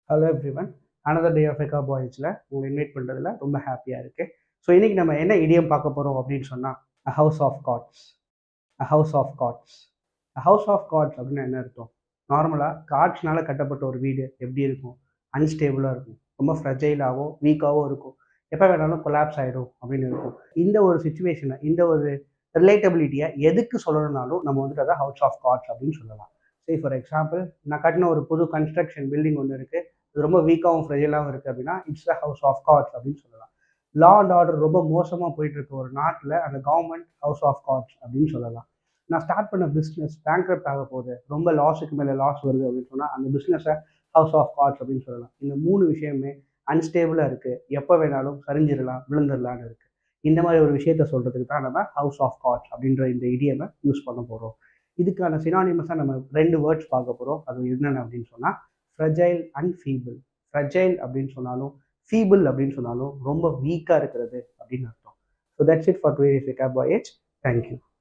Hello everyone. Another day of எக்கா பாய்ஸில் உங்களை இன்வைட் பண்ணுறதுல ரொம்ப ஹாப்பியாக இருக்குது. ஸோ இன்றைக்கி நம்ம என்ன இடியம் பார்க்க போகிறோம் அப்படின்னு சொன்னால் a house of cards. A house of cards. A house of cards அப்படின்னு என்ன அர்த்தம்? நார்மலாக கார்ட்ஸ்னால கட்டப்பட்ட ஒரு வீடு எப்படி இருக்கும்? அன்ஸ்டேபிளாக இருக்கும், ரொம்ப ஃப்ரெஜைலாகவோ வீக்காகவோ இருக்கும், எப்போ வேணாலும் கொலாப்ஸ் ஆகிடும் அப்படின்னு இருக்கும். இந்த ஒரு சுச்சுவேஷனை, இந்த ஒரு ரிலேட்டபிலிட்டியை எதுக்கு சொல்லணும்னாலும் நம்ம வந்துட்டு அதை ஹவுஸ் ஆஃப் கார்ட்ஸ் அப்படின்னு சொல்லலாம். சரி, ஃபார் எக்ஸாம்பிள், நான் கட்டின ஒரு புது கன்ஸ்ட்ரக்ஷன் பில்டிங் ஒன்று இருக்குது, அது ரொம்ப வீக்காகவும் ஃப்ரெஜைலாகவும் இருக்குது அப்படின்னா it's the house of cards அப்படின்னு சொல்லலாம். லா அண்ட் ஆர்டர் ரொம்ப மோசமாக போயிட்டு இருக்க ஒரு நாட்டில் அந்த கவர்மெண்ட் ஹவுஸ் ஆஃப் கார்ட்ஸ் அப்படின்னு சொல்லலாம். நான் ஸ்டார்ட் பண்ண பிஸ்னஸ் பேங்க்ரப்ட் ஆக போகுது, ரொம்ப லாஸுக்கு மேலே லாஸ் வருது அப்படின்னு சொன்னால் அந்த பிஸ்னஸை ஹவுஸ் ஆஃப் கார்ட்ஸ் அப்படின்னு சொல்லலாம். இந்த மூணு விஷயமே அன்ஸ்டேபிளாக இருக்குது, எப்போ வேணாலும் சரிஞ்சிடலாம், விழுந்துடலான்னு இருக்குது. இந்த மாதிரி ஒரு விஷயத்த சொல்கிறதுக்கு தான் நம்ம ஹவுஸ் ஆஃப் கார்ட்ஸ் அப்படின்ற இந்த இடியமை யூஸ் பண்ண போகிறோம். இதுக்கான சினானிமஸாக நம்ம 2 வேர்ட்ஸ் பார்க்க போகிறோம். அது என்னென்ன அப்படின்னு சொன்னால் ஃப்ரெஜைல் அண்ட் ஃபீபிள். ஃப்ரெஜைல் அப்படின்னு சொன்னாலும், ஃபீபிள் அப்படின்னு சொன்னாலும் ரொம்ப வீக்காக இருக்கிறது அப்படின்னு அர்த்தம். So that's it for today's recap bye. Thank you.